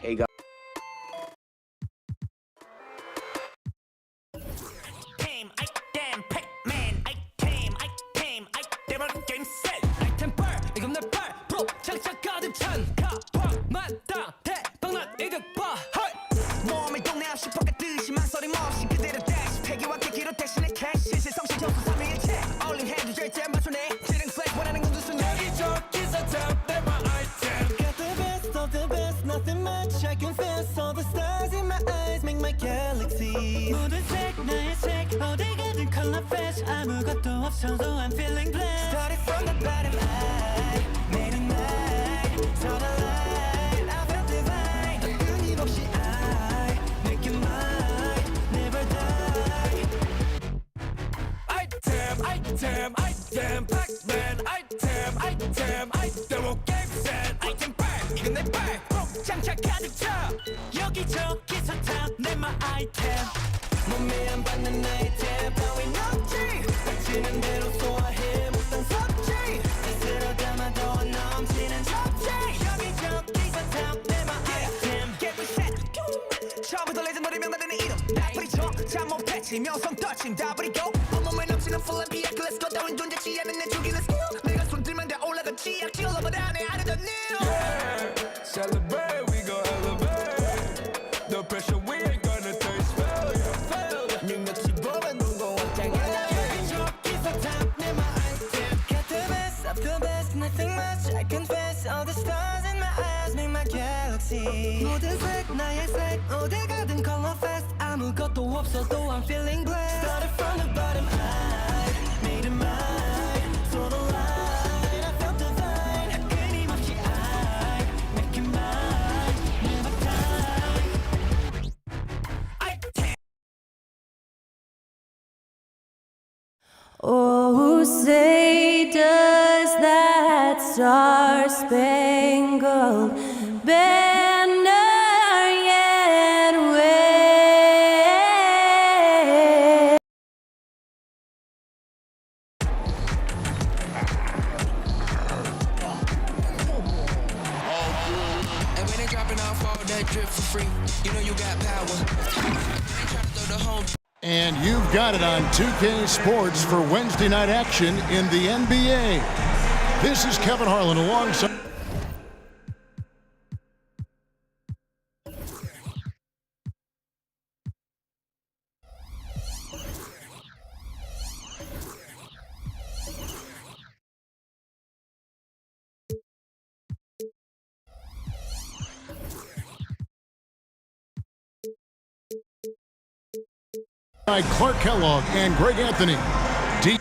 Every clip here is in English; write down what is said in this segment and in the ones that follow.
Hey guys. Nothing much, I confess. All the stars in my eyes make my galaxy. 모든 색 나의 색 어디 가든 color flash 아무것도 없어도 I'm feeling blessed. Started from the bottom, I made it mine. Saw the light, I felt divine. 끊임없이 I make it mine, never die. Item, Pac-Man. Item, game set. Item back, 이건 내 발. 장착 가득 차 여기저기서 다 내 my item 몸에 안 받는 아이템 따윈 없지 닥치는 대로 소화해 못한 섭지 스스로 담아도 넘치는 접시 여기저기서 다 내 my item Get reset 처음부터 레전더리 명단되는 이름 나 부딪혀 잘 못했지 명성 떨침 다 버리고 온몸에 넘치는 full and 비약 Let's go 따윈 존재치 않은 내 죽이는 skill 내가 손들면 다 올라갔지 약 질러버려 안에 I don't know Celebrate, we gon' elevate. No pressure, we ain't gonna taste failure. 능력치 보면 무거웠잖아 여기저기서 다 내 my item Got the best of the best, nothing much I confess All the stars in my eyes make my galaxy 모든 색 나의 색 어디 가든 color fast 아무것도 없어도 I'm feeling blessed Started from the bottom, I made it mine Saw the light, I felt divine 끊임없이 I make it mine, never die Oh, say does that star-spangled banner yet wave? And when they dropping off all that drip for free, you know you got power. They try to throw the home. And you've got it on 2K Sports for Wednesday night action in the NBA. This is Kevin Harlan alongside. By Clark Kellogg and Greg Anthony. Deep.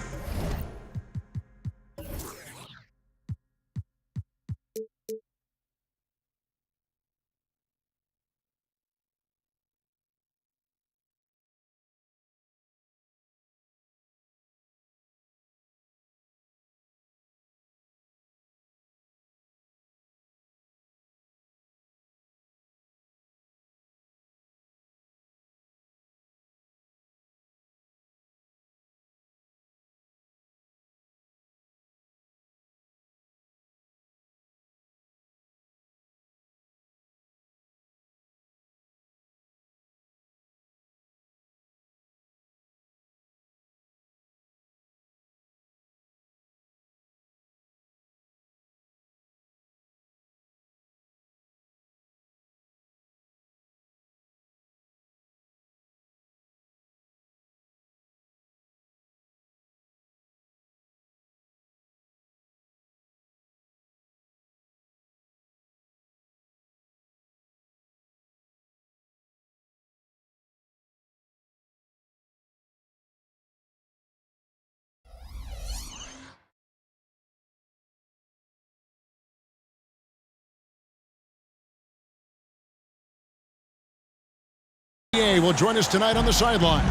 Will join us tonight on the sideline.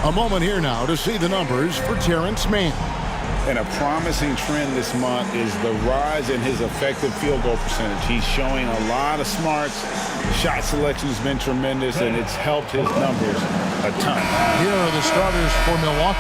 A moment here now to see the numbers for Terrence Mann. And a promising trend this month is the rise in his effective field goal percentage. He's showing a lot of smarts. Shot selection has been tremendous, and it's helped his numbers a ton. Here are the starters for Milwaukee.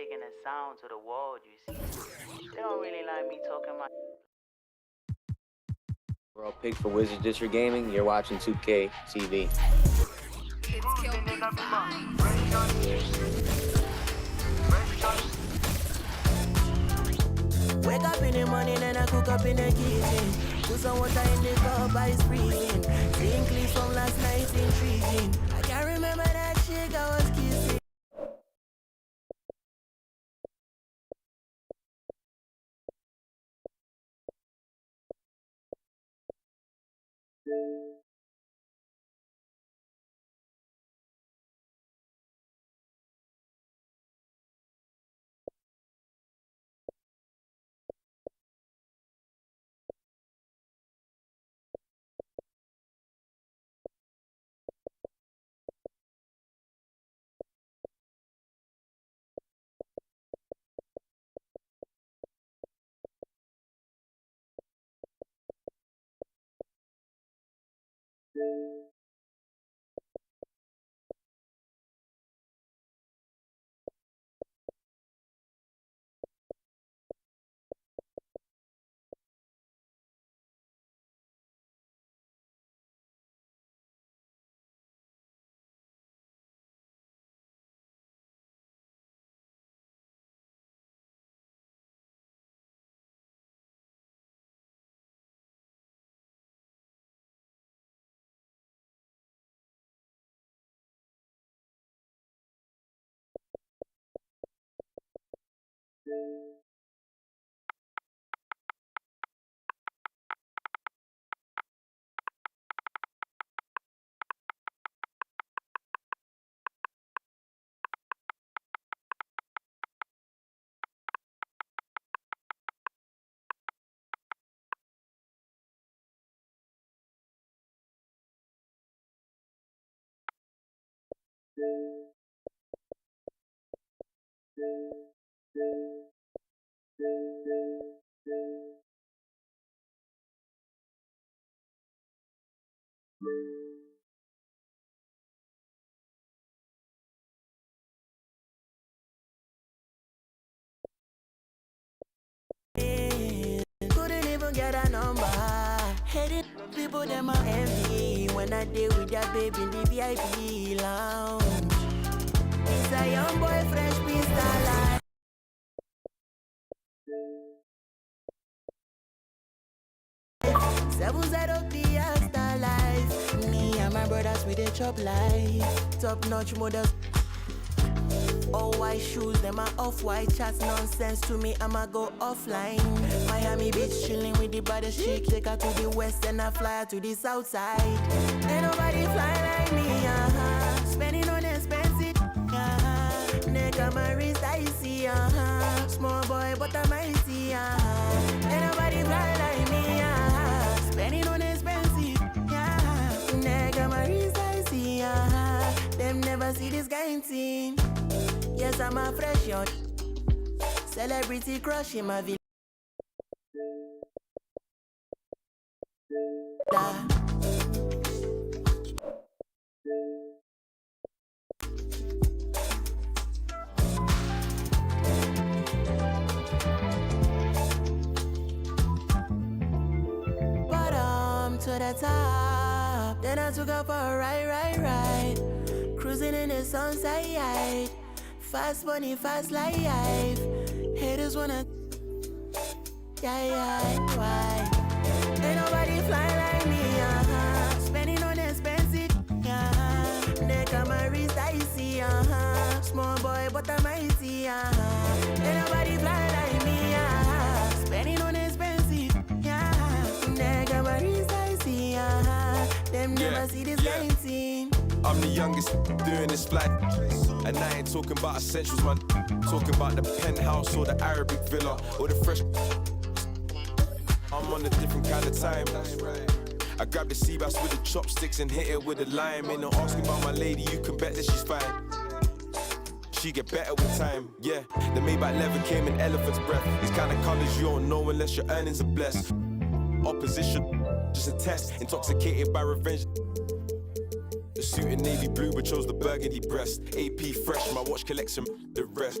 taking the sound to the world, you see. They don't really like me talking my... We're all picked for Wizards District Gaming. You're watching 2K TV. Wake up in the morning and I cook up in the kitchen. Put some water in the cup, ice freezing. Seeing clips from last night, intriguing. I can't remember that chick I was kissing. Couldn't even get a number. Hated people them are envy when I deal with that baby in the VIP lounge. It's a young boy, fresh piece of life. Seven zero Fiesta life. Me and my brothers with a chop life. Top notch models. All white shoes, them are off-white chats, nonsense to me, I'ma go offline. Miami Beach, chilling with the baddest chick. Take her to the west and I fly her to the south side. Ain't nobody fly like me, spending on expensive, neck on my wrist, I see, small boy, but I'm icy, Ain't nobody fly like me, spending on expensive, neck on my wrist, I see, them never see this kind thing. Yes, I'm a fresh young celebrity crush in my villa. Bottom to the top, then I took up for a ride, cruising in the sunset. Fast money, fast life. Haters wanna, why? Ain't nobody fly like me, spending on expensive, neck on my wrist, I see, small boy, but I'm icy, Ain't nobody fly like me, spending on expensive, neck on my wrist, I see, them never see this kind thing. I'm the youngest doing this flight, and I ain't talking about essentials, man. Talking about the penthouse or the Arabic villa or the fresh. I'm on a different kind of time. I grab the sea bass with the chopsticks and hit it with a lime. Ain't no asking about my lady, you can bet that she's fine. She get better with time, yeah. The Maybach leather came in elephant's breath. These kind of colors you don't know unless your earnings are blessed. Opposition, just a test. Intoxicated by revenge. The suit in navy blue but chose the burgundy breast. AP fresh, my watch collection, the rest.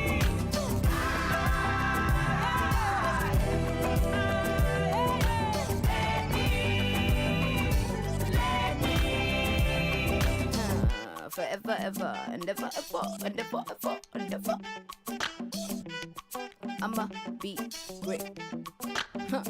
forever, ever, and ever, ever, and ever, ever, and ever. I'ma be great. Huh.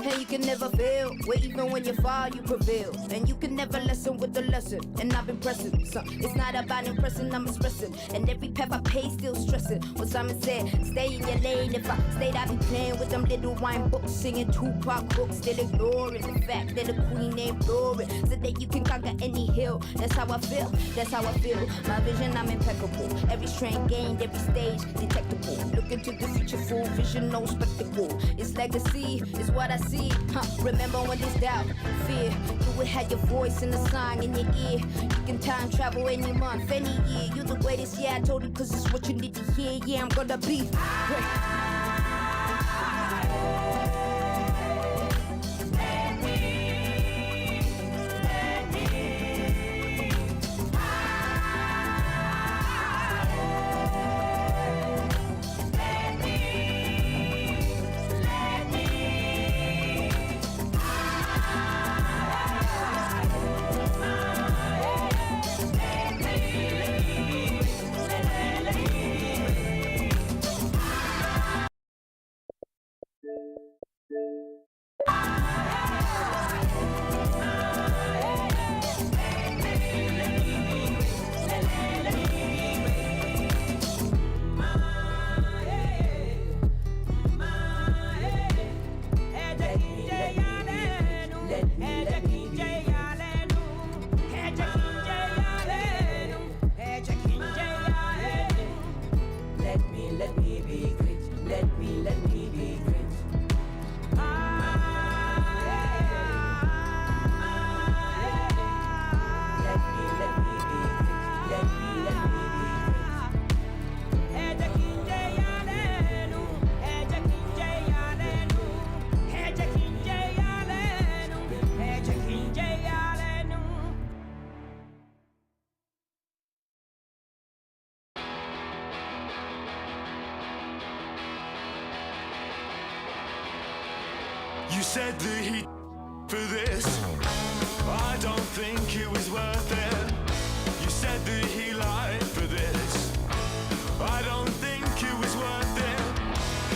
And you can never fail, where even when you fall, you prevail. And you can never lessen with the lesson, and I've been pressing. So it's not about impressing, I'm expressing. And every path I pay, still stressing. What Simon said, stay in your lane. If I stayed, I'd be playing with them little wine books, singing Tupac books, still ignoring the fact that the queen ain't boring. So that you can conquer any hill. That's how I feel, that's how I feel. My vision, I'm impeccable. Every strength gained, every stage detectable. Look into the future, full vision, no spectacle. It's legacy, it's what I see. Remember when there's doubt, fear, you would have your voice in the song in your ear. You can time travel any month, any year. You're the greatest, yeah, I told you, cause it's what you need to hear. Yeah, I'm gonna be great. You said that he for this. I don't think it was worth it. You said that he lied for this. I don't think it was worth it.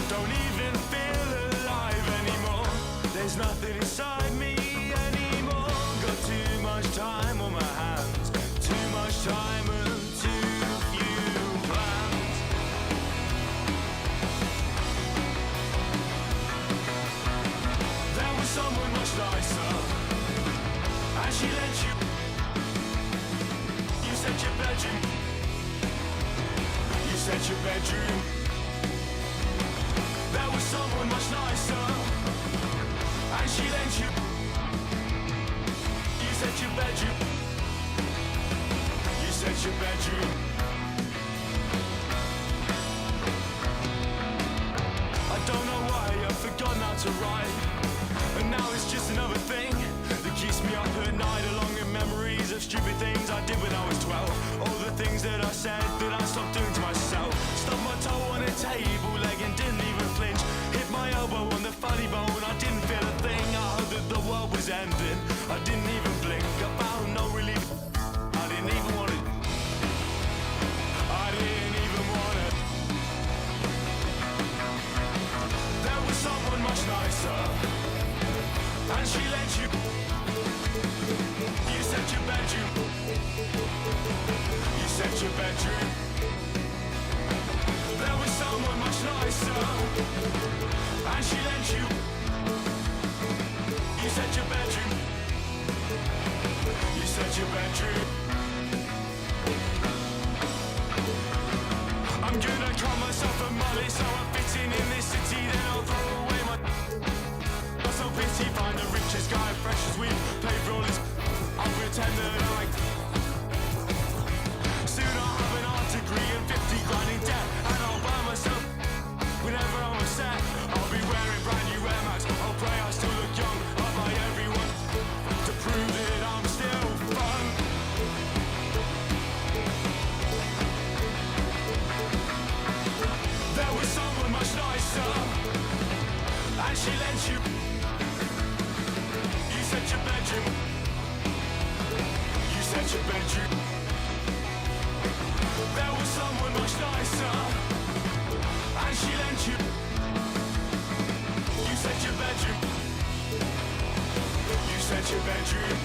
Don't even feel alive anymore. There's nothing inside me anymore. Got too much time on my hands. Too much time and too few plans. There was someone much nicer, and she let you. You said your bedroom. You said your bedroom. There was someone much nicer, and she let you. You said your bedroom. You said your bedroom. I don't know why I've forgotten how to write, and now it's just another thing that keeps me up at night, along with memories of stupid things I did when I was 12. All the things that I said that I stopped doing to myself. Stubbed my toe on a table leg and didn't even flinch. Hit my elbow on the funny bone, I didn't feel a thing. I heard that the world was ending, I didn't even blink. I found no relief, I didn't even want it. I didn't even want it. There was someone much nicer, and she let you. You said your bedroom. You said your bedroom. There was someone much nicer, and she let you. You said your bedroom. You said your bedroom. I'm gonna cut myself a mullet so I'm fitting in this city, then I'll throw away my. So pity, find the richest guy, fresh as weed, play for all his. I'll pretend that I. Soon I'll have an art degree and 50 grand in debt, and I'll buy myself. Whenever I'm upset, I'll be wearing brand new Air Max. I'll pray I still look young. I'll buy everyone to prove that I'm still fun. There was someone much nicer, and she let you. You said your bedroom. You said your bedroom. there was someone much nicer, and she lent you. You said your bedroom. You said your bedroom.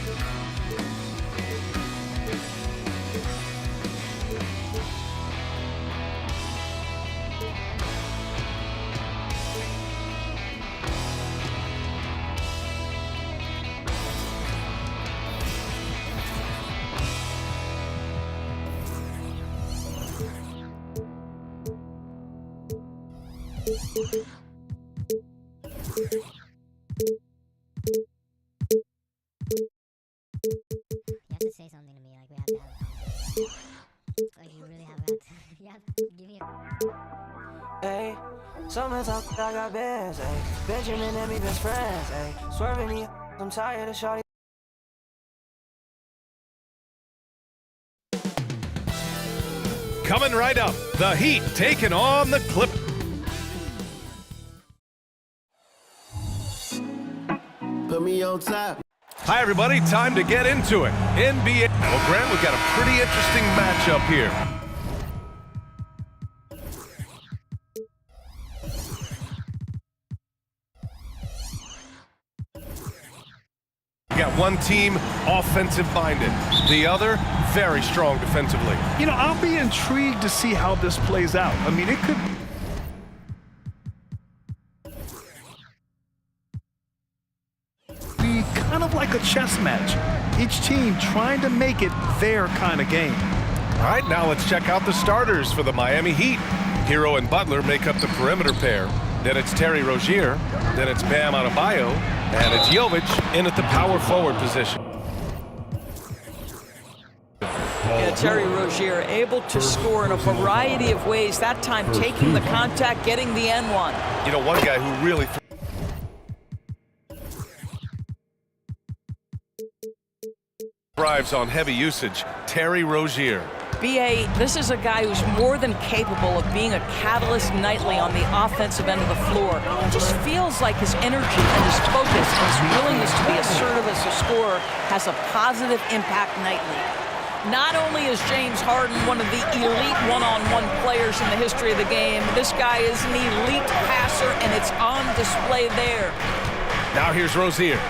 You have to say something to me, like we have to have a conversation. Like you really have to, you have to give me a... Hey, sometimes I got bands, hey. Benjamin and me best friends, hey. Swerving me, I'm tired of shawty. Coming right up, the Heat taking on the Clip. Put me on top. Hi, everybody. Time to get into it. NBA. Well, Grant, we've got a pretty interesting matchup here. We got one team offensive-minded, the other very strong defensively. You know, I'll be intrigued to see how this plays out. I mean, it could be kind of like a chess match. Each team trying to make it their kind of game. All right, now let's check out the starters for the Miami Heat. Hero and Butler make up the perimeter pair. Then it's Terry Rozier. Then it's Bam Adebayo. And it's Jovic in at the power forward position. Yeah, Terry Rozier able to score in a variety of ways. That time taking the contact, getting the N1. You know, one guy who really thrives on heavy usage, Terry Rozier. B.A., this is a guy who's more than capable of being a catalyst nightly on the offensive end of the floor. It just feels like his energy and his focus and his willingness to be assertive as a scorer has a positive impact nightly. Not only is James Harden one of the elite one-on-one players in the history of the game, this guy is an elite passer, and it's on display there. Now here's Rozier.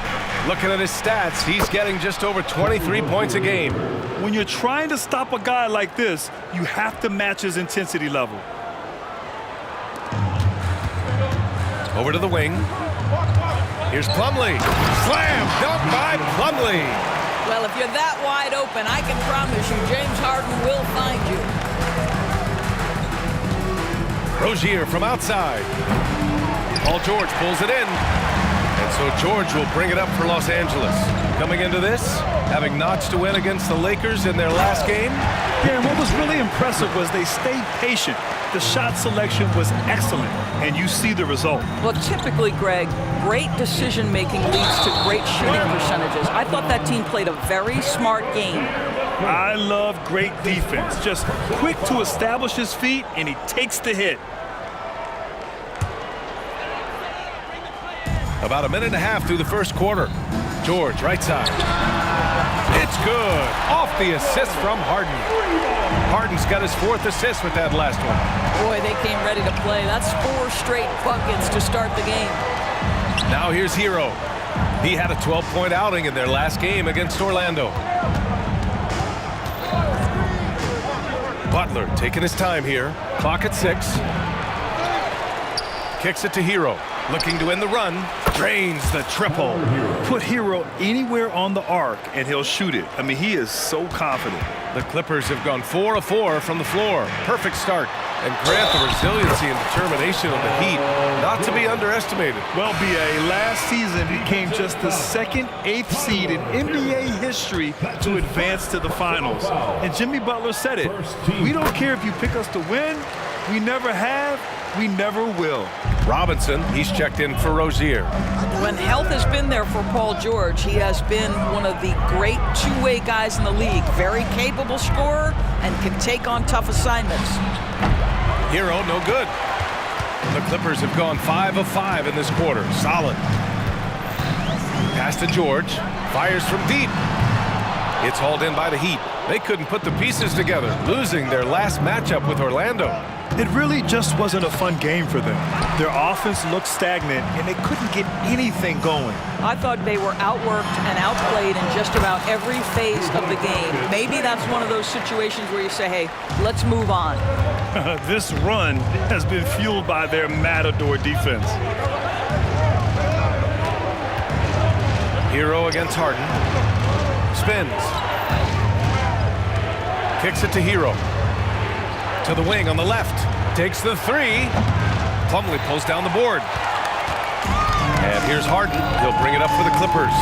Looking at his stats, he's getting just over 23 points a game. When you're trying to stop a guy like this, you have to match his intensity level. Over to the wing. Here's Plumlee. Slam dunk by Plumlee. Well, if you're that wide open, I can promise you James Harden will find you. Rozier from outside. Paul George pulls it in. And so George will bring it up for Los Angeles. Coming into this, having notched a win against the Lakers in their last game. Yeah, and what was really impressive was they stayed patient. The shot selection was excellent, and you see the result. Well, typically, Greg, great decision-making leads to great shooting percentages. I thought that team played a very smart game. I love great defense. Just quick to establish his feet, and he takes the hit. About a minute and a half through the first quarter. George, right side. It's good. Off the assist from Harden. Harden's got his fourth assist with that last one. Boy, they came ready to play. That's 4 straight buckets to start the game. Now here's Hero. He had a 12-point outing in their last game against Orlando. Butler taking his time here. Clock at 6. Kicks it to Hero. Looking to end the run. Drains the triple. Put Hero anywhere on the arc, and he'll shoot it. I mean, he is so confident. The Clippers have gone 4 of 4 from the floor. Perfect start. And Grant, the resiliency and determination of the Heat, not to be underestimated. Well, B.A., last season became just the second 8th seed in NBA history to advance to the finals. And Jimmy Butler said it. We don't care if you pick us to win. We never have. We never will. Robinson, he's checked in for Rozier. When health has been there for Paul George, he has been one of the great two-way guys in the league. Very capable scorer and can take on tough assignments. Hero, no good. The Clippers have gone 5 of 5 in this quarter. Solid. Pass to George. Fires from deep. It's hauled in by the Heat. They couldn't put the pieces together, losing their last matchup with Orlando. It really just wasn't a fun game for them. Their offense looked stagnant, and they couldn't get anything going. I thought they were outworked and outplayed in just about every phase of the game. Maybe that's one of those situations where you say, hey, let's move on. This run has been fueled by their matador defense. Hero against Harden. Spins. Kicks it to Hero. To the wing on the left. Takes the three. Plumlee pulls down the board. And here's Harden. He'll bring it up for the Clippers.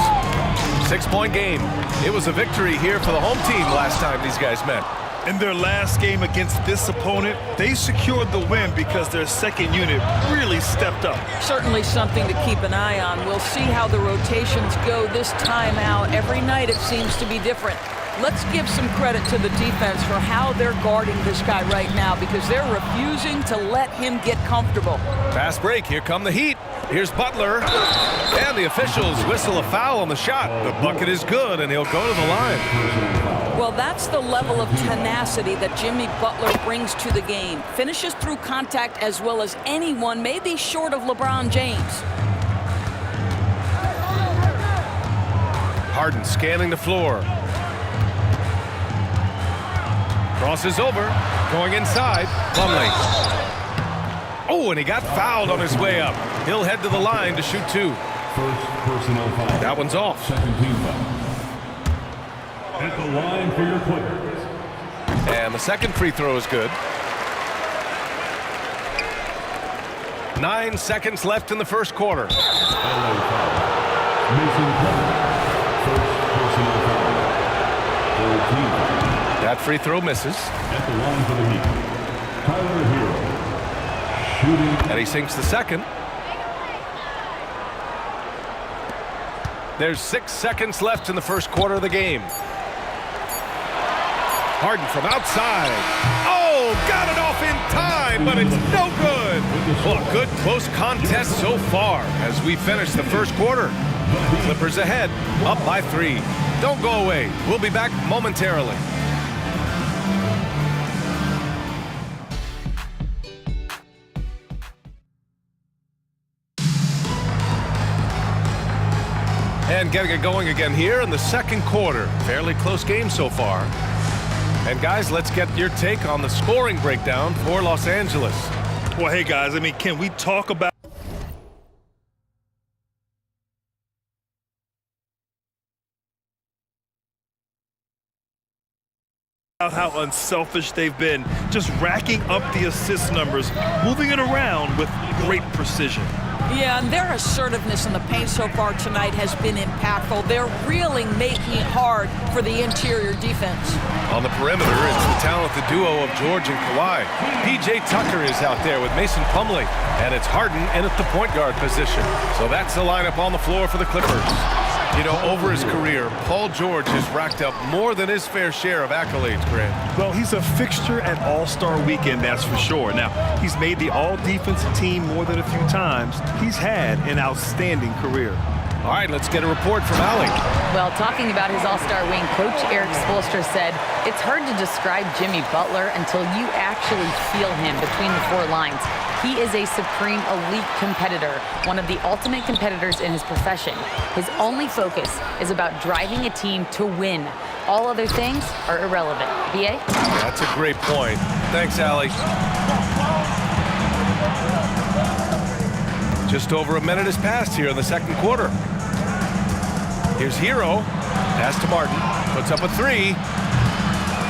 6-point game. It was a victory here for the home team last time these guys met. In their last game against this opponent, they secured the win because their second unit really stepped up. Certainly something to keep an eye on. We'll see how the rotations go this time out. Every night it seems to be different. Let's give some credit to the defense for how they're guarding this guy right now because they're refusing to let him get comfortable. Fast break. Here come the Heat. Here's Butler. And the officials whistle a foul on the shot. The bucket is good, and he'll go to the line. Well, that's the level of tenacity that Jimmy Butler brings to the game. Finishes through contact as well as anyone, maybe short of LeBron James. Harden scanning the floor. Crosses over, going inside. Plumlee. Oh, and he got fouled on his way up. He'll head to the line to shoot two. First personal foul. That one's off. Second team foul. At the line for your Clippers. And the second free throw is good. 9 seconds left in the first quarter. Mason Plumlee. First personal foul. Third team foul. That free throw misses. At the line for the Heat, Tyler Hero. Shooting. And he sinks the second. There's 6 seconds left in the first quarter of the game. Harden from outside. Oh, got it off in time, but it's no good. Well, a good close contest so far as we finish the first quarter. Clippers ahead, up by 3. Don't go away. We'll be back momentarily. And getting it going again here in the second quarter. Fairly close game so far. And guys, let's get your take on the scoring breakdown for Los Angeles. Well, hey guys, I mean, can we talk about how unselfish they've been, just racking up the assist numbers, moving it around with great precision. Yeah, and their assertiveness in the paint so far tonight has been impactful. They're really making it hard for the interior defense. On the perimeter, it's the talented duo of George and Kawhi. P.J. Tucker is out there with Mason Plumlee, and it's Harden in at the point guard position. So that's the lineup on the floor for the Clippers. You know, over his career, Paul George has racked up more than his fair share of accolades, Grant. Well, he's a fixture at All-Star Weekend, that's for sure. Now, he's made the All-Defensive team more than a few times. He's had an outstanding career. All right, let's get a report from Allie. Well, talking about his All-Star wing, Coach Eric Spoelstra said, it's hard to describe Jimmy Butler until you actually feel him between the 4 lines. He is a supreme elite competitor, one of the ultimate competitors in his profession. His only focus is about driving a team to win. All other things are irrelevant. B.A.? That's a great point. Thanks, Allie. Just over a minute has passed here in the second quarter. Here's Hero. Pass to Martin. Puts up a 3.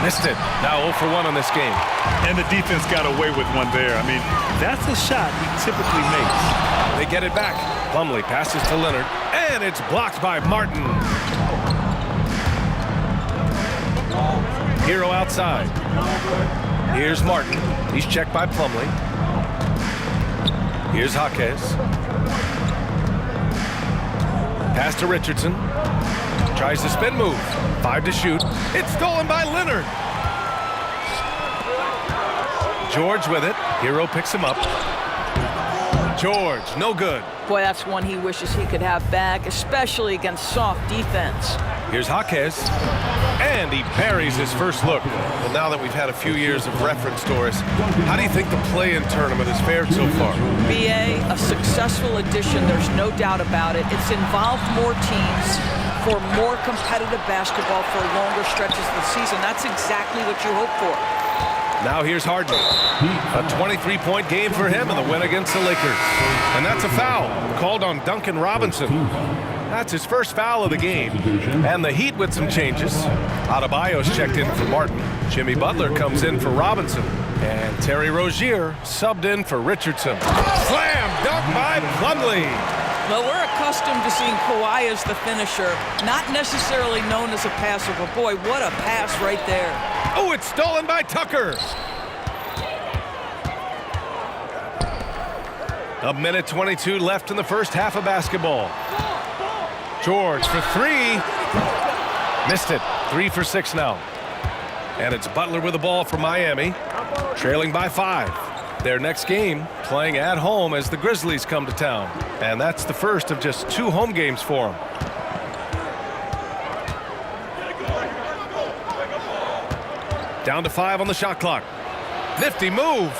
Missed it. Now 0 for 1 on this game. And the defense got away with one there. I mean, that's a shot he typically makes. They get it back. Plumlee passes to Leonard. And it's blocked by Martin. Hero outside. Here's Martin. He's checked by Plumlee. Here's Jaquez. Pass to Richardson. Tries the spin move. 5 to shoot. It's stolen by Leonard. George with it. Hero picks him up. George, no good. Boy, that's one he wishes he could have back, especially against soft defense. Here's Jaquez, and he parries his first look. Well, now that we've had a few years of reference, Doris, how do you think the play-in tournament has fared so far? BA, a successful addition, there's no doubt about it. It's involved more teams for more competitive basketball for longer stretches of the season. That's exactly what you hope for. Now here's Harden. A 23-point game for him in the win against the Lakers. And that's a foul called on Duncan Robinson. That's his first foul of the game. And the Heat with some changes. Adebayo's checked in for Martin. Jimmy Butler comes in for Robinson. And Terry Rozier subbed in for Richardson. Slam dunk by Plumlee. Well, we're accustomed to seeing Kawhi as the finisher, not necessarily known as a passer, but boy, what a pass right there. Oh, it's stolen by Tucker. A minute 22 left in the first half of basketball. George for three. Missed it. 3 for 6 now. And it's Butler with the ball for Miami, trailing by 5. Their next game playing at home as the Grizzlies come to town. And that's the first of just 2 home games for them. Down to 5 on the shot clock. Nifty move.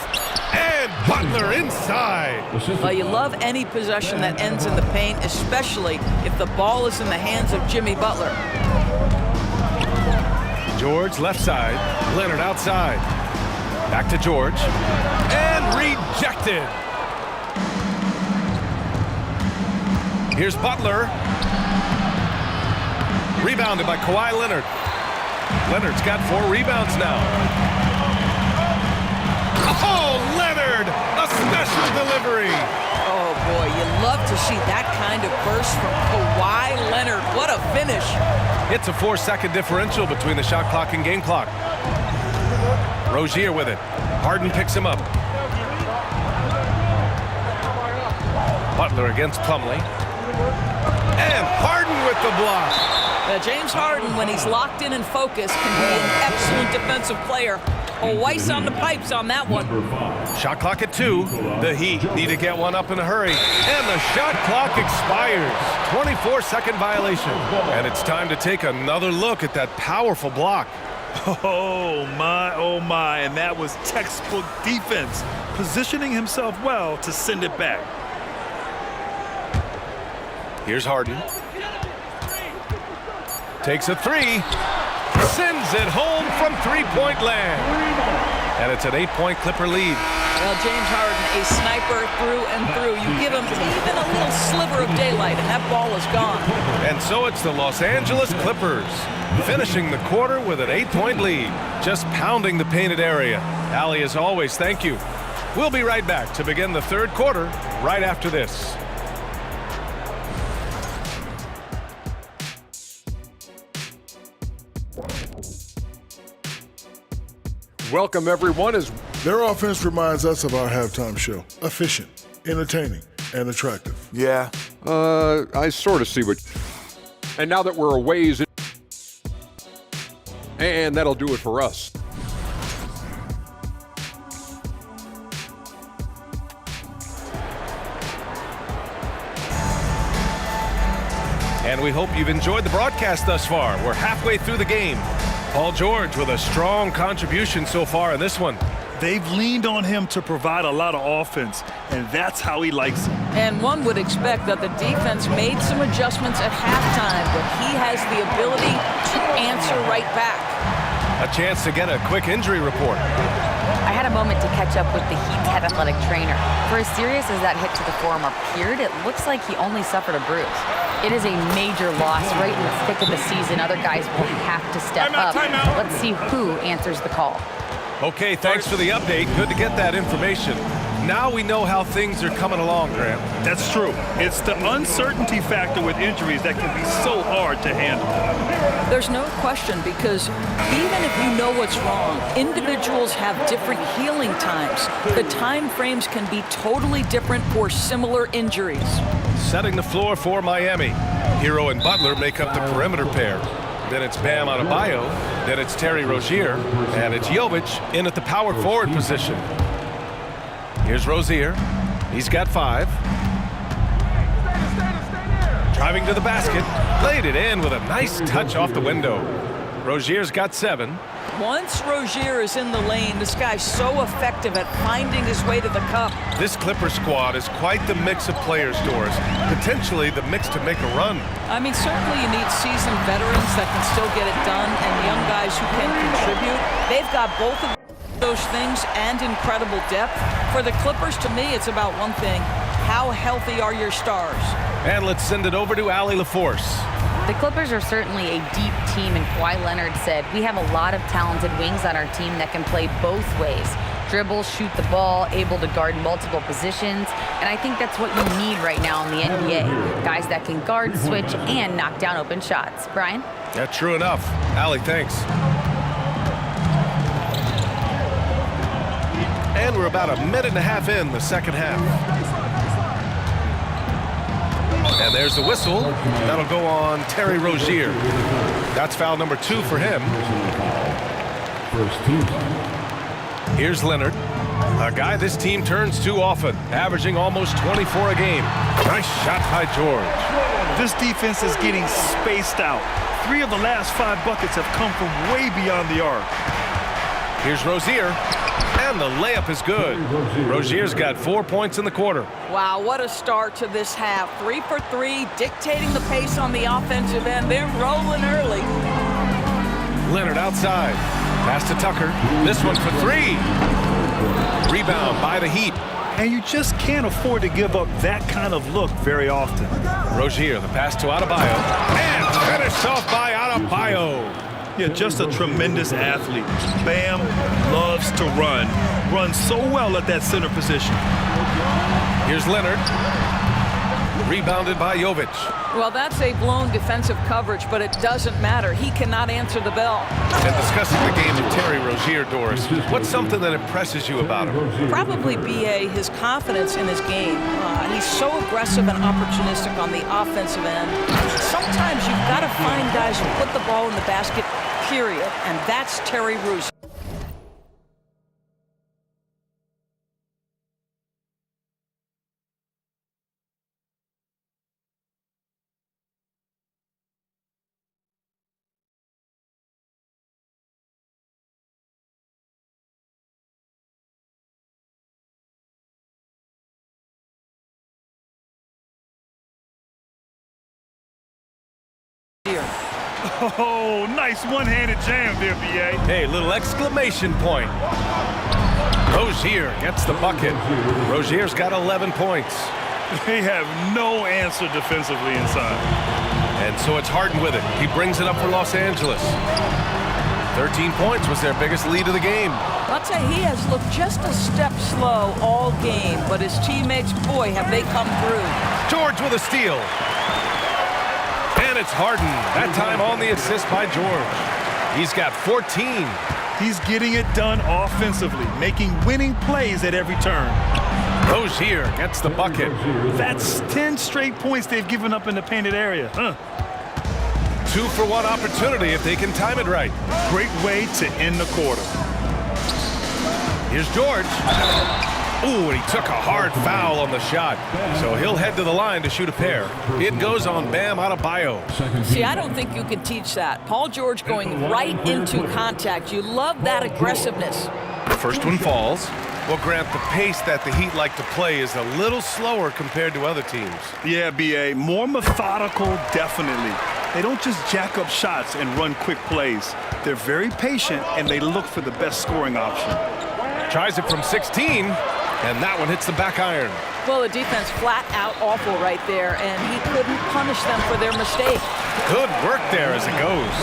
And Butler inside. Well, you love any possession that ends in the paint, especially if the ball is in the hands of Jimmy Butler. George left side. Leonard outside. Back to George. And rejected. Here's Butler. Rebounded by Kawhi Leonard. Leonard's got 4 rebounds now. Oh, Leonard! A special delivery! Oh, boy, you love to see that kind of burst from Kawhi Leonard. What a finish. It's a 4-second differential between the shot clock and game clock. Rozier with it. Harden picks him up. Butler against Plumlee. And Harden with the block. James Harden, when he's locked in and focused, can be an excellent defensive player. Oh, Weiss on the pipes on that one. Shot clock at 2. The Heat need to get one up in a hurry. And the shot clock expires. 24-second violation. And it's time to take another look at that powerful block. Oh my, and that was textbook defense, positioning himself well to send it back. Here's Harden. Takes a 3. Sends it home from 3-point land. And it's an 8-point Clipper lead. Well, James Harden, a sniper through and through. You give him even a little sliver of daylight, and that ball is gone. And so it's the Los Angeles Clippers finishing the quarter with an 8-point lead, just pounding the painted area. Allie, as always, thank you. We'll be right back to begin the third quarter right after this. Welcome, everyone. Their offense reminds us of our halftime show. Efficient, entertaining, and attractive. Yeah. I sort of see what... And now that we're a ways in... And that'll do it for us. And we hope you've enjoyed the broadcast thus far. We're halfway through the game. Paul George with a strong contribution so far in this one. They've leaned on him to provide a lot of offense, and that's how he likes it. And one would expect that the defense made some adjustments at halftime, but he has the ability to answer right back. A chance to get a quick injury report. I had a moment to catch up with the Heat's head athletic trainer. For as serious as that hit to the forearm appeared, it looks like he only suffered a bruise. It is a major loss right in the thick of the season. Other guys will have to step up. Let's see who answers the call. Okay, thanks for the update. Good to get that information. Now we know how things are coming along, Graham. That's true. It's the uncertainty factor with injuries that can be so hard to handle. There's no question, because even if you know what's wrong, individuals have different healing times. The time frames can be totally different for similar injuries. Setting the floor for Miami. Hero and Butler make up the perimeter pair. Then it's Bam Adebayo. Then it's Terry Rozier. And it's Jovic in at the power forward position. Here's Rozier. He's got 5. Driving to the basket, laid it in with a nice touch off the window. Rozier's got 7. Once Rozier is in the lane, this guy's so effective at finding his way to the cup. This Clipper squad is quite the mix of players, Doris. Potentially the mix to make a run. I mean, certainly you need seasoned veterans that can still get it done and young guys who can contribute. They've got both of those things and incredible depth. For the Clippers, to me, it's about one thing. How healthy are your stars? And let's send it over to Allie LaForce. The Clippers are certainly a deep team, and Kawhi Leonard said, we have a lot of talented wings on our team that can play both ways. Dribble, shoot the ball, able to guard multiple positions, and I think that's what you need right now in the NBA. Guys that can guard, switch, and knock down open shots. Brian? Yeah, true enough. Allie, thanks. And we're about 1.5 minutes in the second half. And there's the whistle. That'll go on Terry Rozier. That's foul number 2 for him. Here's Leonard, a guy this team turns to often, averaging almost 24 a game. Nice shot by George. This defense is getting spaced out. 3 of the last 5 buckets have come from way beyond the arc. Here's Rozier. And the layup is good. Rozier's got 4 points in the quarter. Wow, what a start to this half. 3 for 3, dictating the pace on the offensive end. They're rolling early. Leonard outside. Pass to Tucker. This one for 3. Rebound by the Heat. And you just can't afford to give up that kind of look very often. Rozier, the pass to Adebayo. And finished off by Adebayo. Yeah, just a tremendous athlete. Bam loves to run. Runs so well at that center position. Here's Leonard. Rebounded by Jovic. Well, that's a blown defensive coverage, but it doesn't matter. He cannot answer the bell. And discussing the game of Terry Rozier, Doris, what's something that impresses you about him? Probably, B.A., his confidence in his game. He's so aggressive and opportunistic on the offensive end. Sometimes you've got to find guys who put the ball in the basket, period, and that's Terry Rozier. Oh, nice one-handed jam there, B.A. Hey, little exclamation point. Rozier gets the bucket. Rozier's got 11 points. They have no answer defensively inside. And so it's Harden with it. He brings it up for Los Angeles. 13 points was their biggest lead of the game. I'll tell you, he has looked just a step slow all game, but his teammates, boy, have they come through. George with a steal. And it's Harden, that time on the assist by George. He's got 14. He's getting it done offensively, making winning plays at every turn. Rozier gets the bucket. That's 10 straight points they've given up in the painted area. 2-for-1 opportunity if they can time it right. Great way to end the quarter. Here's George. Ooh, and he took a hard foul on the shot. So he'll head to the line to shoot a pair. It goes on Bam Adebayo. See, I don't think you can teach that. Paul George going right into contact. You love that aggressiveness. The first one falls. Well, Grant, the pace that the Heat like to play is a little slower compared to other teams. Yeah, B.A., more methodical, definitely. They don't just jack up shots and run quick plays. They're very patient, and they look for the best scoring option. Tries it from 16. And that one hits the back iron. Well, the defense flat out awful right there, and he couldn't punish them for their mistake. Good work there as it goes.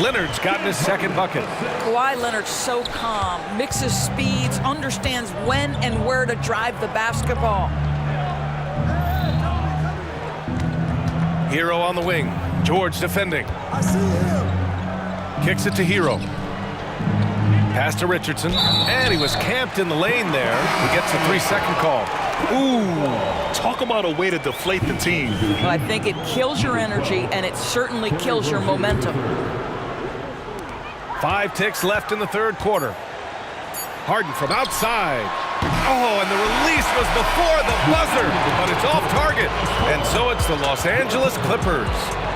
Leonard's gotten his second bucket. Kawhi Leonard so calm, mixes speeds, understands when and where to drive the basketball. Hero on the wing. George defending. I see him. Kicks it to Hero. Pass to Richardson, and he was camped in the lane there. He gets a 3-second call. Ooh, talk about a way to deflate the team. Well, I think it kills your energy, and it certainly kills your momentum. 5 ticks left in the third quarter. Harden from outside. Oh, and the release was before the buzzer, but it's off target. And so it's the Los Angeles Clippers,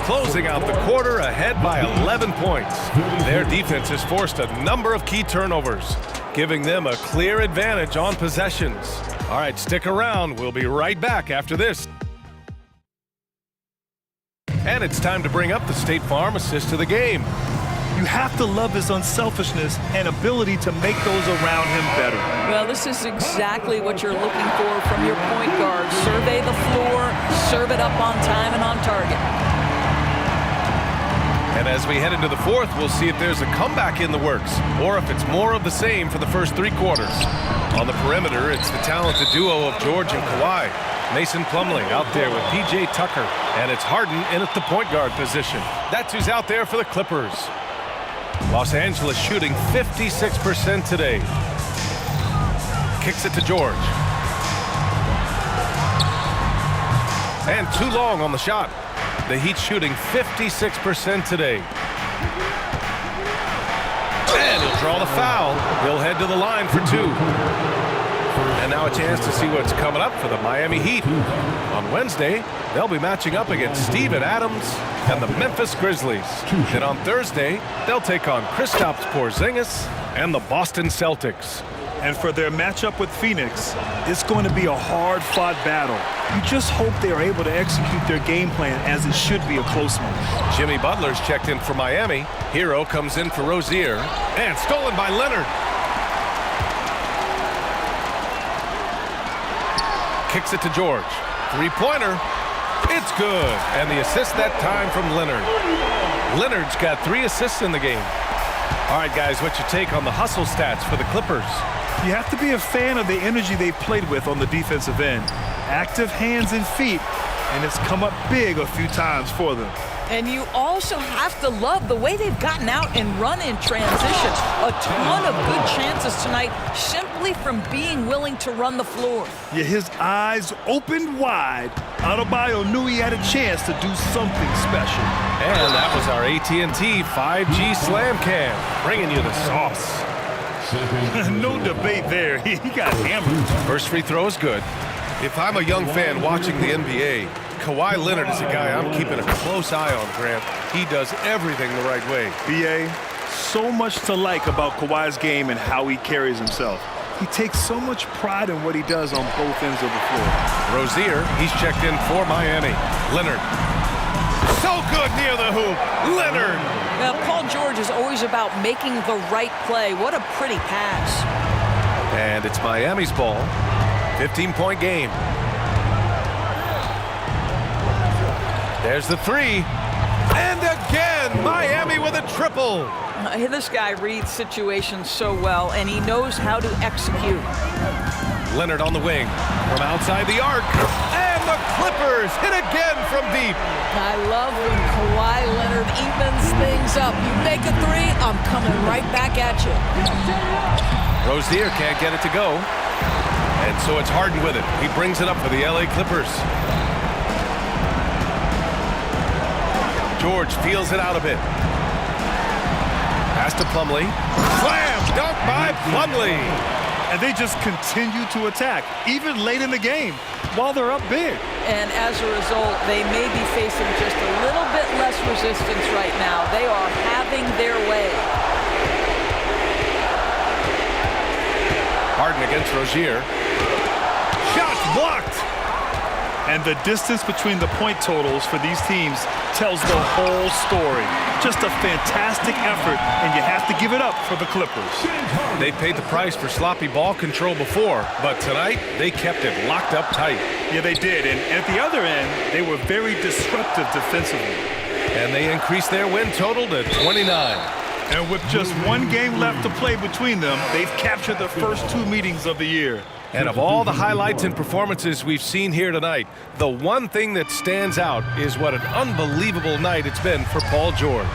closing out the quarter ahead by 11 points. Their defense has forced a number of key turnovers, giving them a clear advantage on possessions. All right, stick around. We'll be right back after this. And it's time to bring up the State Farm assist to the game. You have to love his unselfishness and ability to make those around him better. Well, this is exactly what you're looking for from your point guard. Survey the floor, serve it up on time and on target. And as we head into the fourth, we'll see if there's a comeback in the works or if it's more of the same for the first three quarters. On the perimeter, it's the talented duo of George and Kawhi. Mason Plumlee out there with P.J. Tucker, and it's Harden in at the point guard position. That's who's out there for the Clippers. Los Angeles shooting 56% today. Kicks it to George. And too long on the shot. The Heat shooting 56% today. And he'll draw the foul. He'll head to the line for two. And now a chance to see what's coming up for the Miami Heat. On Wednesday, they'll be matching up against Steven Adams and the Memphis Grizzlies. Then on Thursday, they'll take on Kristaps Porzingis and the Boston Celtics. And for their matchup with Phoenix, it's going to be a hard-fought battle. You just hope they are able to execute their game plan as it should be a close one. Jimmy Butler's checked in for Miami. Hero comes in for Rozier. And stolen by Leonard. Kicks it to George. Three-pointer. It's good. And the assist that time from Leonard. Leonard's got 3 assists in the game. All right, guys, what's your take on the hustle stats for the Clippers? You have to be a fan of the energy they've played with on the defensive end. Active hands and feet, and it's come up big a few times for them. And you also have to love the way they've gotten out and run in transition. A ton of good chances tonight simply from being willing to run the floor. Yeah, his eyes opened wide. Adebayo knew he had a chance to do something special. And that was our AT&T 5G Slam Cam, bringing you the sauce. No debate there. He got hammered. First free throw is good. If I'm a young fan watching the NBA, Kawhi Leonard is a guy I'm keeping a close eye on, Grant. He does everything the right way. B.A., so much to like about Kawhi's game and how he carries himself. He takes so much pride in what he does on both ends of the floor. Rozier, he's checked in for Miami. Leonard. So good near the hoop. Leonard. Now, Paul George is always about making the right play. What a pretty pass. And it's Miami's ball. 15-point game. There's the three. And again, Miami with a triple. This guy reads situations so well, and he knows how to execute. Leonard on the wing from outside the arc. And the Clippers hit again from deep. I love when Kawhi Leonard evens things up. You make a three, I'm coming right back at you. Rozier can't get it to go. And so it's Harden with it. He brings it up for the LA Clippers. George feels it out a bit. Pass to Plumlee. Slam! Dunk by Plumlee! And they just continue to attack, even late in the game, while they're up big. And as a result, they may be facing just a little bit less resistance right now. They are having their way. Harden against Rozier. Shots blocked! And the distance between the point totals for these teams tells the whole story. Just a fantastic effort, and you have to give it up for the Clippers. They paid the price for sloppy ball control before, but tonight they kept it locked up tight. Yeah, they did, and at the other end, they were very disruptive defensively. And they increased their win total to 29. And with just one game left to play between them, they've captured the first 2 meetings of the year. And of all the highlights and performances we've seen here tonight, the one thing that stands out is what an unbelievable night it's been for Paul George.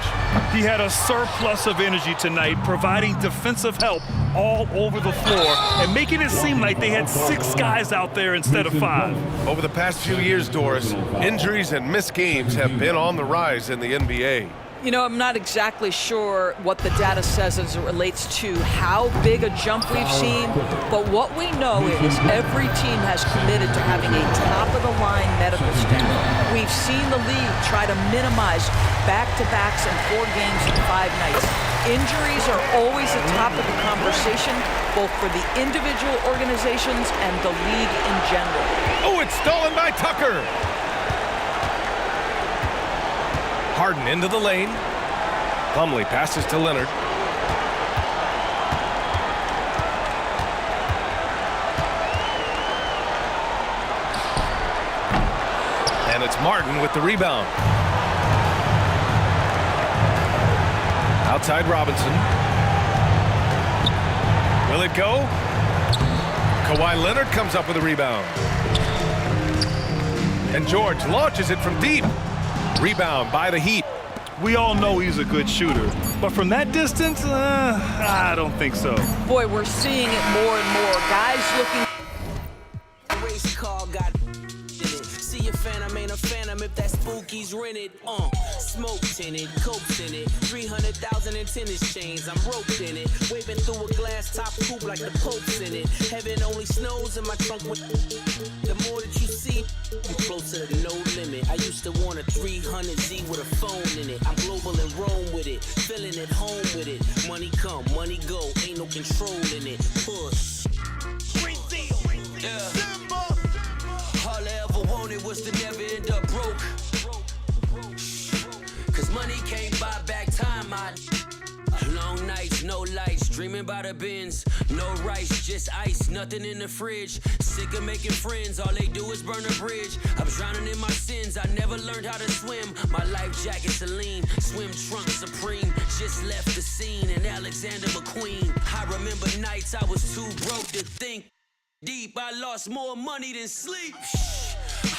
He had a surplus of energy tonight, providing defensive help all over the floor and making it seem like they had 6 guys out there instead of 5. Over the past few years, Doris, injuries and missed games have been on the rise in the NBA. You know, I'm not exactly sure what the data says as it relates to how big a jump we've seen, but what we know is every team has committed to having a top-of-the-line medical staff. We've seen the league try to minimize back-to-backs in 4 games in 5 nights. Injuries are always the top of the conversation, both for the individual organizations and the league in general. Oh, it's stolen by Tucker. Harden into the lane. Plumlee passes to Leonard. And it's Martin with the rebound. Outside Robinson. Will it go? Kawhi Leonard comes up with a rebound. And George launches it from deep. Rebound by the Heat. We all know he's a good shooter, but from that distance, I don't think so. Boy, we're seeing it more and more. Guys looking. Race car got see a phantom, ain't a phantom if that spooky's rented. Smoke tinted, coke in it, 300,000 in tennis chains. I'm roped in it, waving through a glass top coupe like the Pope's in it. Heaven only snows in my trunk. The more that you see, you closer to no limit. I used to want a 300Z with a phone in it. I'm global in Rome with it, feeling at home with it. Money come, money go, ain't no control in it. Push. Yeah. All I ever wanted was to never end up broke. Cause money can't buy back time. Long nights, no lights, dreaming about a Benz. No rice, just ice, nothing in the fridge. Sick of making friends, all they do is burn a bridge. I'm drowning in my sins, I never learned how to swim. My life jacket Celine, swim trunk Supreme. Just left the scene in Alexander McQueen. I remember nights I was too broke to think deep. I lost more money than sleep.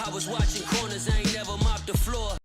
I was watching corners, I ain't never mopped the floor.